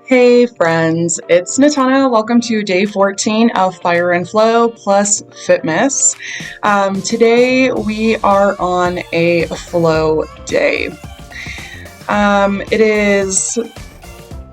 Hey friends, it's Natana. Welcome to day 14 of Fire and Flow plus FITMAS. Today we are on a flow day. It is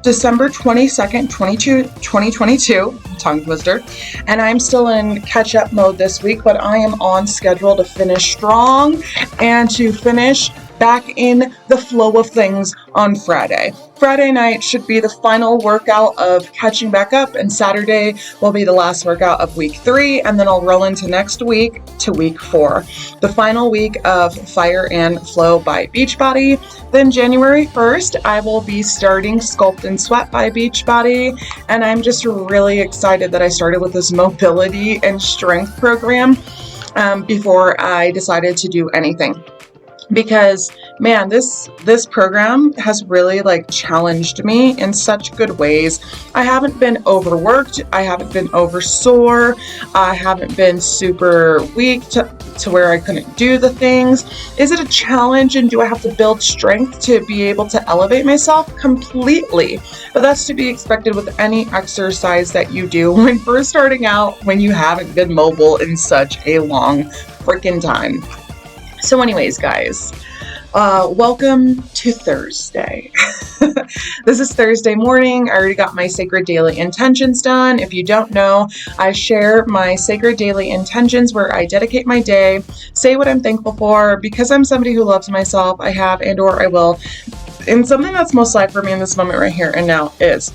December 22nd, 2022, tongue twister, and I'm still in catch-up mode this week, but I am on schedule to finish strong and to finish back in the flow of things on Friday. Friday night should be the final workout of catching back up, and Saturday will be the last workout of week 3, and then I'll roll into next week to week 4. The final week of Fire and Flow by Beachbody. Then January 1st, I will be starting Sculpt and Sweat by Beachbody, and I'm just really excited that I started with this mobility and strength program before I decided to do anything. Because man, this program has really challenged me in such good ways. I haven't been overworked, I haven't been oversore, I haven't been super weak to where I couldn't do the things. Is it a challenge, and do I have to build strength to be able to elevate myself? Completely. But that's to be expected with any exercise that you do when first starting out, when you haven't been mobile in such a long freaking time. So anyways, guys, welcome to Thursday. This is Thursday morning. I already got my sacred daily intentions done. If you don't know, I share my sacred daily intentions where I dedicate my day, say what I'm thankful for, because I'm somebody who loves myself. I have and/or I will. And something that's most life for me in this moment right here and now is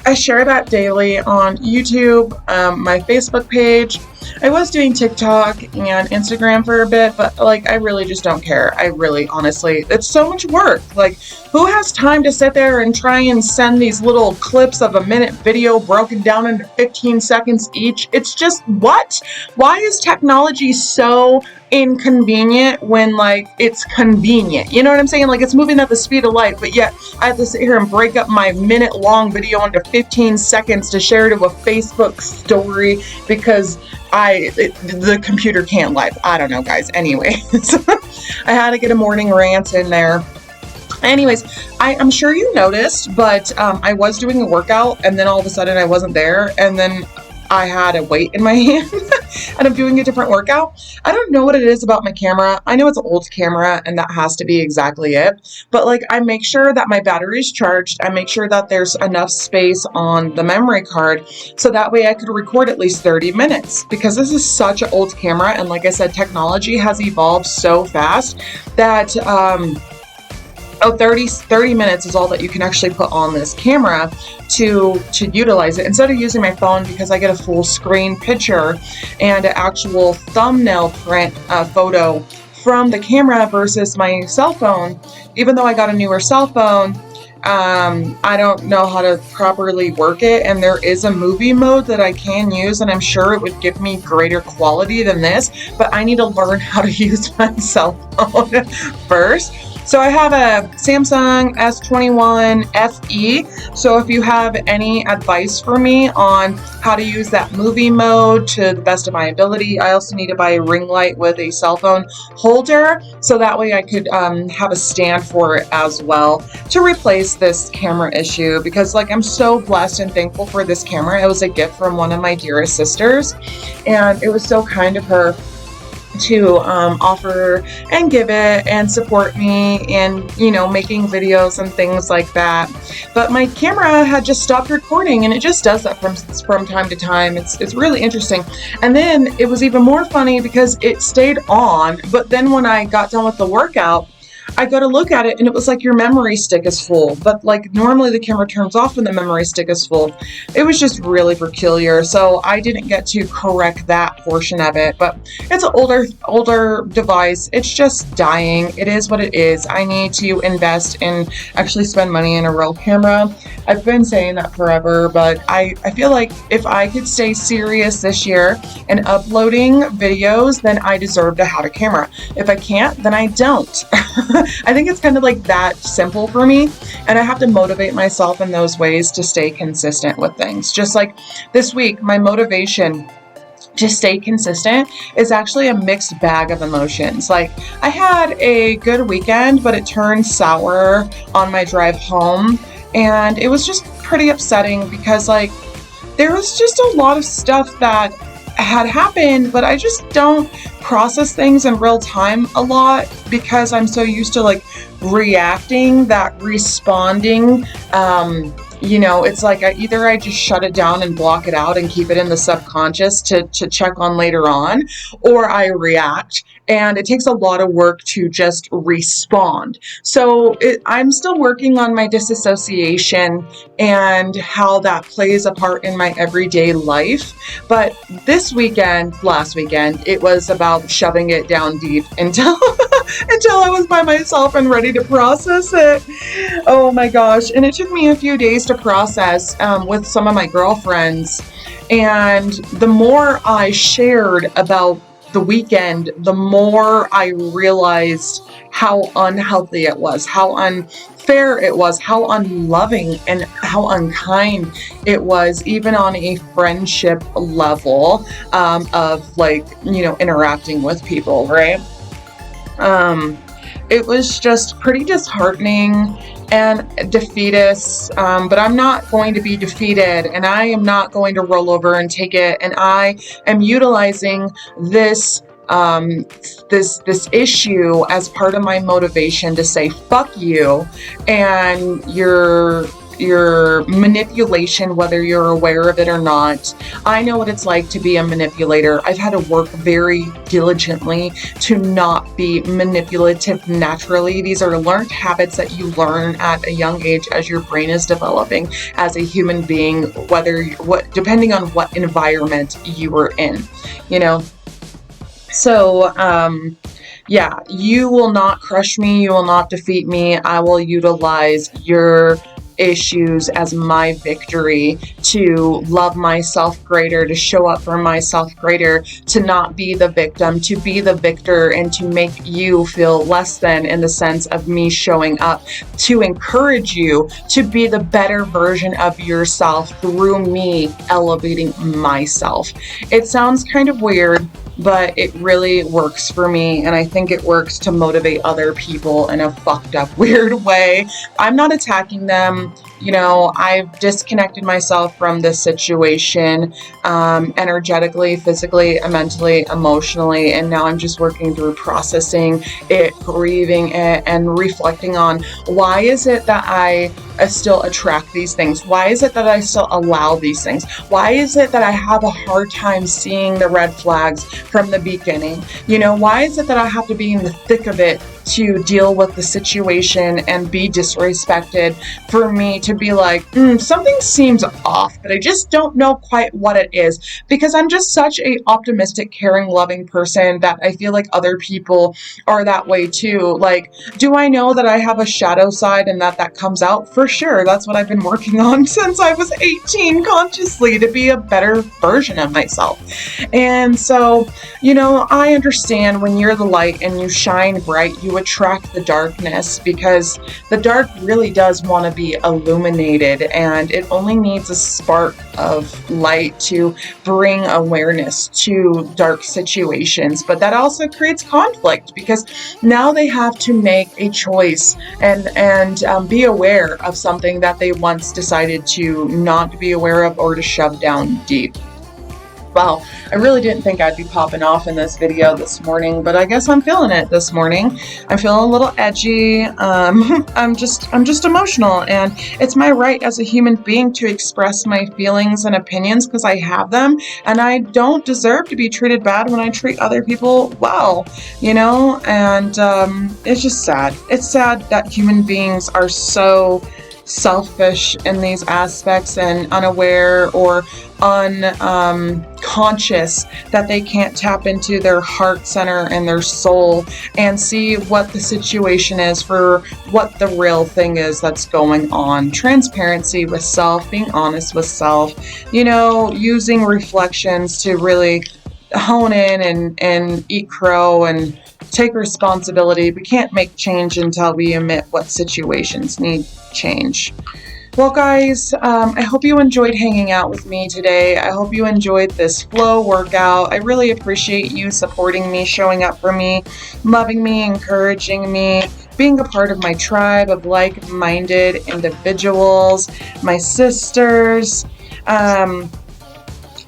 I share that daily on YouTube, my Facebook page. I was doing TikTok and Instagram for a bit, but I really just don't care. I really, honestly, it's so much work. Who has time to sit there and try and send these little clips of a minute video broken down into 15 seconds each? It's just, what? Why is technology so inconvenient when it's convenient? You know what I'm saying? It's moving at the speed of light, but yet I have to sit here and break up my minute long video into 15 seconds to share to a Facebook story because the computer can't live. I don't know, guys. Anyways, I had to get a morning rant in there. Anyways, I'm sure you noticed, but I was doing a workout and then all of a sudden I wasn't there, and then I had a weight in my hand and I'm doing a different workout. I don't know what it is about my camera. I know it's an old camera and that has to be exactly it. But I make sure that my battery is charged. I make sure that there's enough space on the memory card so that way I could record at least 30 minutes, because this is such an old camera. And like I said, technology has evolved so fast that 30 minutes is all that you can actually put on this camera to utilize it, instead of using my phone, because I get a full screen picture and an actual thumbnail print photo from the camera versus my cell phone. Even though I got a newer cell phone, I don't know how to properly work it, and there is a movie mode that I can use, and I'm sure it would give me greater quality than this, but I need to learn how to use my cell phone first. So I have a Samsung S21 FE. So if you have any advice for me on how to use that movie mode to the best of my ability. I also need to buy a ring light with a cell phone holder, so that way I could have a stand for it as well to replace this camera issue, because I'm so blessed and thankful for this camera. It was a gift from one of my dearest sisters, and it was so kind of her to offer and give it and support me in, making videos and things like that. But my camera had just stopped recording, and it just does that from time to time. It's really interesting. And then it was even more funny because it stayed on, but then when I got done with the workout, I go to look at it and it was like your memory stick is full, but normally the camera turns off when the memory stick is full. It was just really peculiar, so I didn't get to correct that portion of it. But it's an older device. It's just dying. It is what it is. I need to invest and actually spend money in a real camera. I've been saying that forever, but I feel like if I could stay serious this year in uploading videos, then I deserve to have a camera. If I can't, then I don't. I think it's kind of that simple for me, and I have to motivate myself in those ways to stay consistent with things. Just like this week, my motivation to stay consistent is actually a mixed bag of emotions. I had a good weekend, but it turned sour on my drive home. And it was just pretty upsetting because like there was just a lot of stuff that had happened, but I just don't process things in real time a lot because I'm so used to like reacting that responding. It's like I just shut it down and block it out and keep it in the subconscious to check on later on, or I react. And it takes a lot of work to just respond. So I'm still working on my disassociation and how that plays a part in my everyday life. But last weekend, it was about shoving it down deep until until I was by myself and ready to process it. Oh my gosh. And it took me a few days to process with some of my girlfriends. And the more I shared about the weekend, the more I realized how unhealthy it was, how unfair it was, how unloving and how unkind it was, even on a friendship level of like, interacting with people, right? It was just pretty disheartening and defeatist, but I'm not going to be defeated, and I am not going to roll over and take it, and I am utilizing this this issue as part of my motivation to say fuck you and your manipulation, whether you're aware of it or not. I know what it's like to be a manipulator. I've had to work very diligently to not be manipulative naturally. These are learned habits that you learn at a young age as your brain is developing as a human being, depending on what environment you were in, So, you will not crush me. You will not defeat me. I will utilize your issues as my victory to love myself greater, to show up for myself greater, to not be the victim, to be the victor, and to make you feel less than in the sense of me showing up, to encourage you to be the better version of yourself through me elevating myself. It sounds kind of weird, but it really works for me, and I think it works to motivate other people in a fucked up, weird way. I'm not attacking them. I've disconnected myself from this situation, energetically, physically, mentally, emotionally, and now I'm just working through processing it, grieving it, and reflecting on why is it that I still attract these things? Why is it that I still allow these things? Why is it that I have a hard time seeing the red flags from the beginning? Why is it that I have to be in the thick of it to deal with the situation and be disrespected for me to be like, something seems off, but I just don't know quite what it is, because I'm just such a optimistic, caring, loving person that I feel like other people are that way too. Like, do I know that I have a shadow side and that comes out? For sure. That's what I've been working on since I was 18 consciously, to be a better version of myself. And so, I understand when you're the light and you shine bright, you attract the darkness, because the dark really does want to be illuminated, and it only needs a spark of light to bring awareness to dark situations. But that also creates conflict, because now they have to make a choice and be aware of something that they once decided to not be aware of or to shove down deep. Wow, I really didn't think I'd be popping off in this video this morning, but I guess I'm feeling it this morning. I'm feeling a little edgy. I'm just emotional, and it's my right as a human being to express my feelings and opinions because I have them, and I don't deserve to be treated bad when I treat other people well, and it's just sad. It's sad that human beings are so selfish in these aspects and unaware or unconscious that they can't tap into their heart center and their soul and see what the situation is for what the real thing is that's going on. Transparency with self, being honest with self, using reflections to really hone in and eat crow and take responsibility. We can't make change until we admit what situations need change. Well, guys, I hope you enjoyed hanging out with me today. I hope you enjoyed this flow workout. I really appreciate you supporting me, showing up for me, loving me, encouraging me, being a part of my tribe of like-minded individuals, my sisters.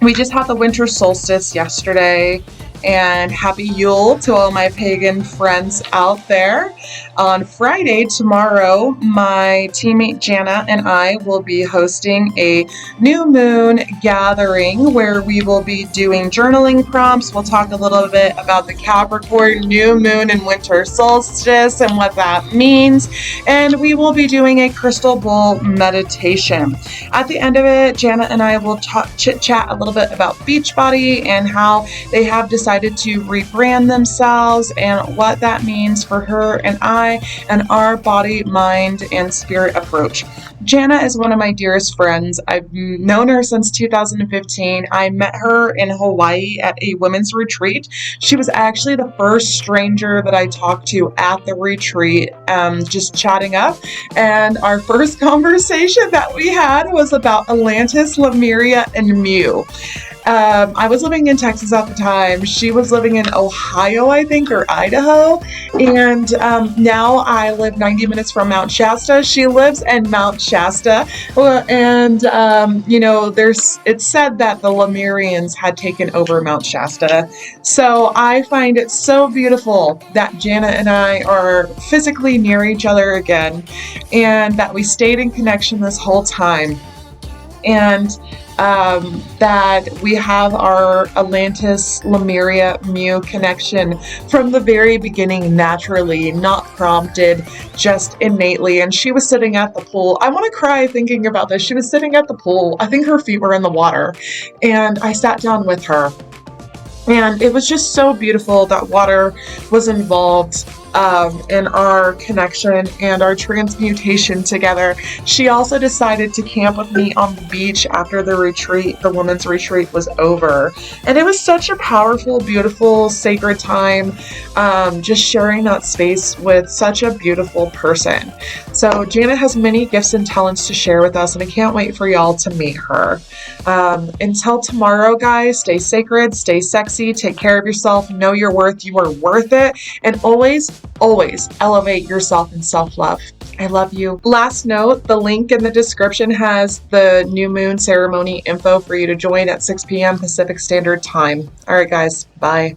We just had the winter solstice yesterday, and happy Yule to all my pagan friends out there. On Friday, tomorrow, my teammate Jana and I will be hosting a new moon gathering where we will be doing journaling prompts. We'll talk a little bit about the Capricorn new moon and winter solstice and what that means. And we will be doing a crystal bowl meditation. At the end of it, Jana and I will chit-chat a little bit about Beachbody and how they have decided to rebrand themselves and what that means for her and I and our body, mind, and spirit approach. Jana is one of my dearest friends. I've known her since 2015. I met her in Hawaii at a women's retreat. She was actually the first stranger that I talked to at the retreat, just chatting up. And our first conversation that we had was about Atlantis, Lemuria, and Mu. I was living in Texas at the time. She was living in Ohio, I think, or Idaho. And now I live 90 minutes from Mount Shasta. She lives in Mount Shasta. And, it's said that the Lemurians had taken over Mount Shasta. So I find it so beautiful that Jana and I are physically near each other again, and that we stayed in connection this whole time. And that we have our Atlantis, Lemuria, Mu connection from the very beginning, naturally, not prompted, just innately. And she was sitting at the pool. I want to cry thinking about this. She was sitting at the pool. I think her feet were in the water. And I sat down with her. And it was just so beautiful that water was involved in our connection and our transmutation together. She also decided to camp with me on the beach after the retreat, the women's retreat, was over. And it was such a powerful, beautiful, sacred time, just sharing that space with such a beautiful person. So Jana has many gifts and talents to share with us, and I can't wait for y'all to meet her. Until tomorrow, guys, stay sacred, stay sexy, take care of yourself, know your worth, you are worth it, and always elevate yourself in self-love. I love you. Last note, the link in the description has the new moon ceremony info for you to join at 6 p.m. Pacific Standard Time. All right, guys, bye.